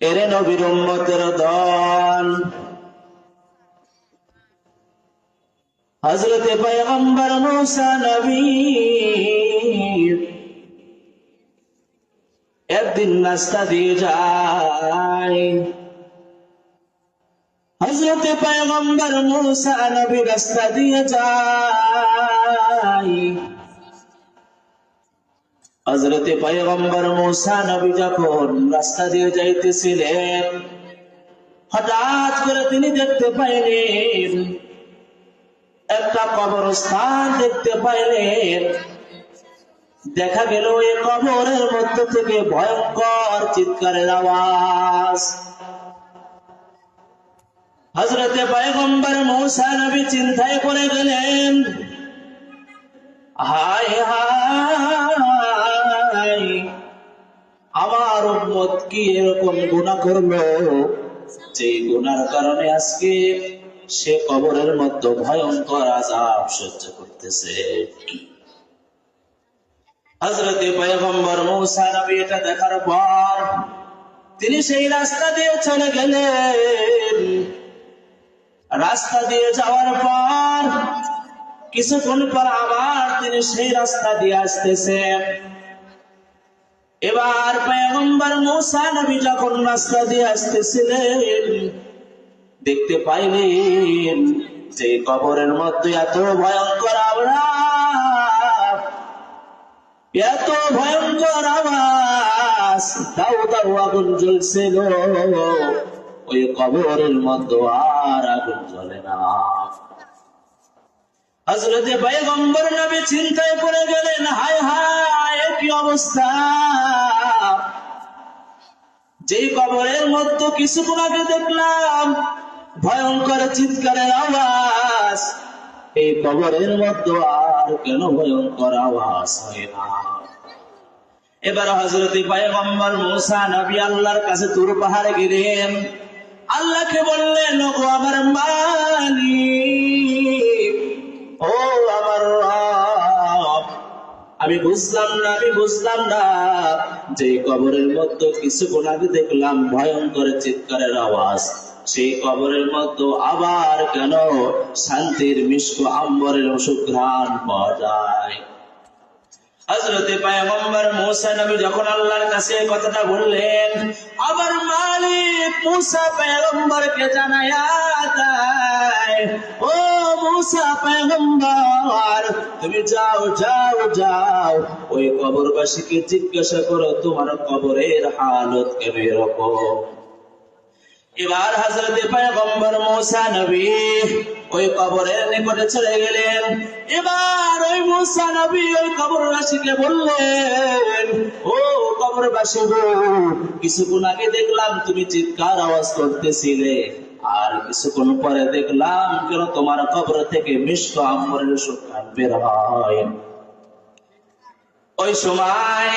এরে নবীর উম্মতের দল, হযরতে পয়গম্বর মূসা নবী একদিন রাস্তা দিয়ে যায়। হযরতে পয়গম্বর মূসা নবী রাস্তা দিয়ে যায়। হযরতে পয়গম্বর মূসা নবী যখন রাস্তা দিয়ে যাইতেছিলেন, হঠাৎ করে তিনি দেখতে পাইলেন একটা কবরস্থান দেখতে পাইলেন। দেখা গেল এই কবরের মধ্য থেকে ভয়ঙ্কর চিৎকারের আওয়াজ। হযরতে পয়গম্বর মূসা নবী চিন্তায় পড়ে গেলেন, হায় হায়, আমার উম্মত কি এরকম গুনাহ করলো যে গুনার কারণে আজকে সে কবরের মধ্যে ভয়ঙ্কর আযাব সহ্য করতেছে। হযরতে পয়গম্বর মূসা নবী এটা দেখার পর তিনি সেই রাস্তা দিয়ে চলে গেলেন। রাস্তা দিয়ে যাওয়ার পর কিছুক্ষণ পর আবার তিনি সেই রাস্তা দিয়ে আসতেছেন। এবার পয়গম্বর মূসা নবী যখন রাস্তা দিয়ে আসতেছিলেন, দেখতে পাইলেন যে কবরের মধ্যে এত ভয়ঙ্কর আওয়াজ, এত ভয়ঙ্কর আওয়াজ, দাউ দাউ আগুন জ্বলছিল। ওই কবরের মধ্যে আর আগুন জ্বলে না। হযরতে পয়গম্বর নবী চিন্তায় পড়ে গেলেন, হায় হায়, কি অবস্থা! যেই কবরের মধ্যে কিছুক্ষণ আগে দেখলাম ভয়ঙ্কর চিৎকারের আওয়াজ, এই কবরের মধ্যে আর কেন ভয়ঙ্কর আওয়াজ হয় না? এবার হযরতে পয়গম্বর মূসা নবী আল্লাহর কাছে তুর পাহাড়ে গেলেন। আল্লাহকে বললেন, ওগো আমার মালিক, ও আমার রব, আমি বুঝলাম না যে কবরের মধ্যে কিছুক্ষণ আগে দেখলাম ভয়ঙ্কর চিৎকারের আওয়াজ, সেই কবরের মধ্যে আবার কেন শান্তির মিষ্ক আম্বরের সুঘ্রাণ পাওয়া যায়? হযরতে পয়গম্বর মূসা নবী যখন আল্লাহর কাছে কথাটা বললেন, আবার মালিক মূসা পয়গম্বরকে জানায়া দেয়, ও মূসা পয়গম্বর, তুমি যাও যাও যাও, ওই কবরবাসীকে জিজ্ঞাসা করো তোমার কবরের হালত কেন এরকম। এবার হযরতে পয়গম্বর মূসা নবী ওই কবরের নিকটে চলে গেলেন। এবার ওই মূসা নবী ওই কবরবাসীকে বললেন, ও কবরবাসী গো, কিছুক্ষণ আগে দেখলাম তুমি চিৎকার আওয়াজ করতেছিলে, আর কিছুক্ষণ পরে দেখলাম কেন তোমার কবর থেকে মিষ্ক আম্বরের সুঘ্রাণ বের হয়। ওই সময়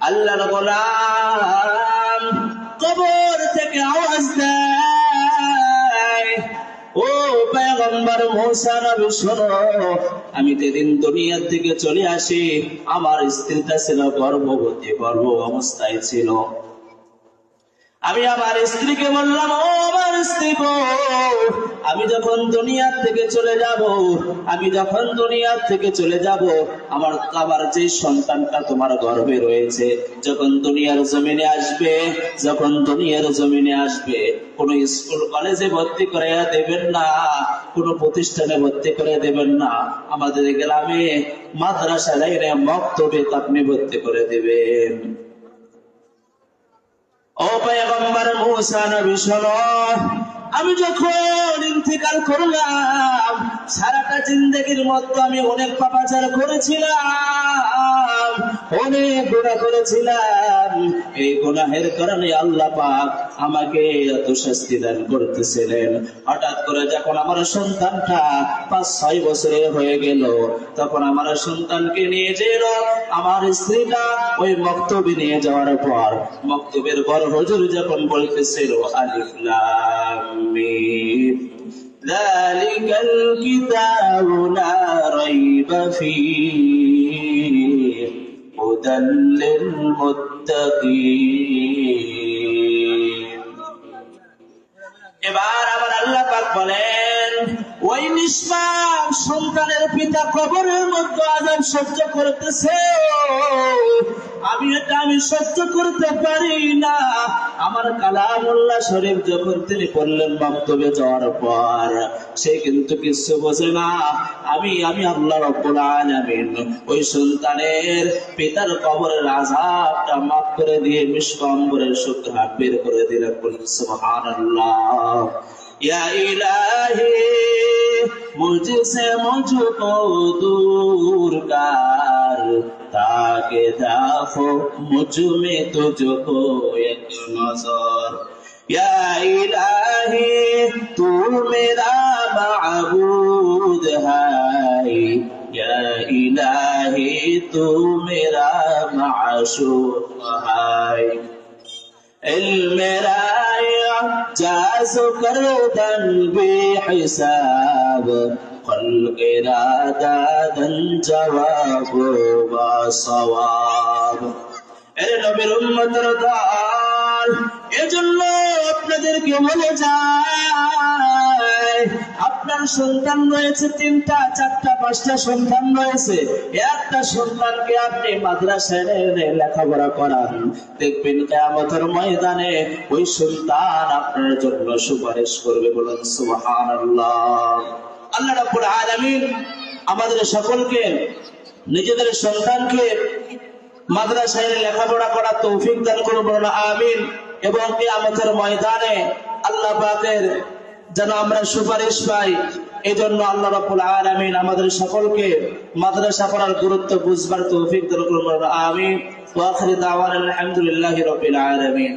আল্লাহর গোলাম কবর থেকে আওয়াজ দেয়, ও পয়গম্বর মূসা নবী শোনো, আমি যেদিন দুনিয়ার থেকে চলে আসি, আমার স্ত্রীটা ছিল গর্ভবতী, গর্ভ অবস্থায় ছিল। আমি আমার স্ত্রীকে বললাম, ও আমার স্ত্রী গো, আমি যখন দুনিয়ার থেকে চলে যাব, আমার যে সন্তানটা তোমার গর্ভে রয়েছে যখন দুনিয়ার জমিনে আসবে, কোন স্কুল কলেজে ভর্তি করে দেবেন না, কোন প্রতিষ্ঠানে ভর্তি করে দেবেন না, আমাদের গ্রামে মাদ্রাসা লাইনে মক্তবে আপনি ভর্তি করে দেবেন। ও পয়গম্বর মূসা নবী শোনো, আমি যখন ইন্তেকাল করলাম, সারাটা জিন্দেগির মধ্যে আমি অনেক পাপাচার করেছিলাম, অনেক গুনাহ করেছিলাম। এই গুনাহের কারণে আল্লাহ পাক আমাকে এত শাস্তি দান করতেছিলেন। হঠাৎ করে যখন আমার সন্তানটা 5-6 বছরের হয়ে গেল, তখন আমার সন্তানকে নিয়ে যেল আমার স্ত্রীটা ওই মক্তবে নিয়ে যাওয়ার পর, মক্তবের বড় হুজুর যখন বলতেছিল, আলিফ লাম মিম যালিকাল কিতাবু লা রাইবা ফীহি হুদাল লিল মুত্তাকিন, বলেন, ওই নিষ্পাপ সন্তানের পিতা কবরের মধ্যে আযাব সহ্য করতেছে, আমি সহ্য করতে পারি না। আমার কালামুল্লাহ শরীফ যখন তিনি পড়লেন বক্তব্যে যাওয়ার পর, সে কিন্তু কিছু বোঝে না। আমি আল্লাহ রাব্বুল আলামিন ওই সন্তানের পিতার কবরের আযাবটা মাফ করে দিয়ে মিষ্কম্বরের শুকর বের করে দিলেন। সুবহানাল্লাহ। या इलाही मुझसे मुझको दूर कर, ताकि देखो मुझ में तुझको एक नजर। या इलाही तू मेरा माबूद है, या इलाही तू मेरा माशूक है। المرايا جاز كردن بحساب، خلق إرادة جواب وصواب। এর নবীর উম্মতের দল, এজন্য আপনাদেরকে বলে যায়, আপনার সন্তান রয়েছে 3টা 4টা 5টা সন্তান রয়েছে, একটা সন্তানকে আপনি মাদ্রাসায় এনে লেখাপড়া করান, দেখবেন কিয়ামতের ময়দানে ওই সন্তান আপনার জন্য সুপারিশ করবে। বলুন সুবহানাল্লাহ। আল্লাহ রাব্বুল আলামিন আমাদের সকলকে নিজেদের সন্তানকে মাদ্রাসায় লেখাপড়া করার তৌফিক দান করুন, বলুন আমিন। এবং কিয়ামতের ময়দানে আল্লাহ পাকের যেন আমরা সুপারিশ পাই, এই জন্য আল্লাহ রাব্বুল আলামিন আমাদের সকলকে মাদ্রাসা পড়ার গুরুত্ব বুঝবার তৌফিক দান করুন, বলুন আমিন। ওয়া আখিরু দাওয়ানা আলহামদুলিল্লাহি রাব্বিল আলামিন।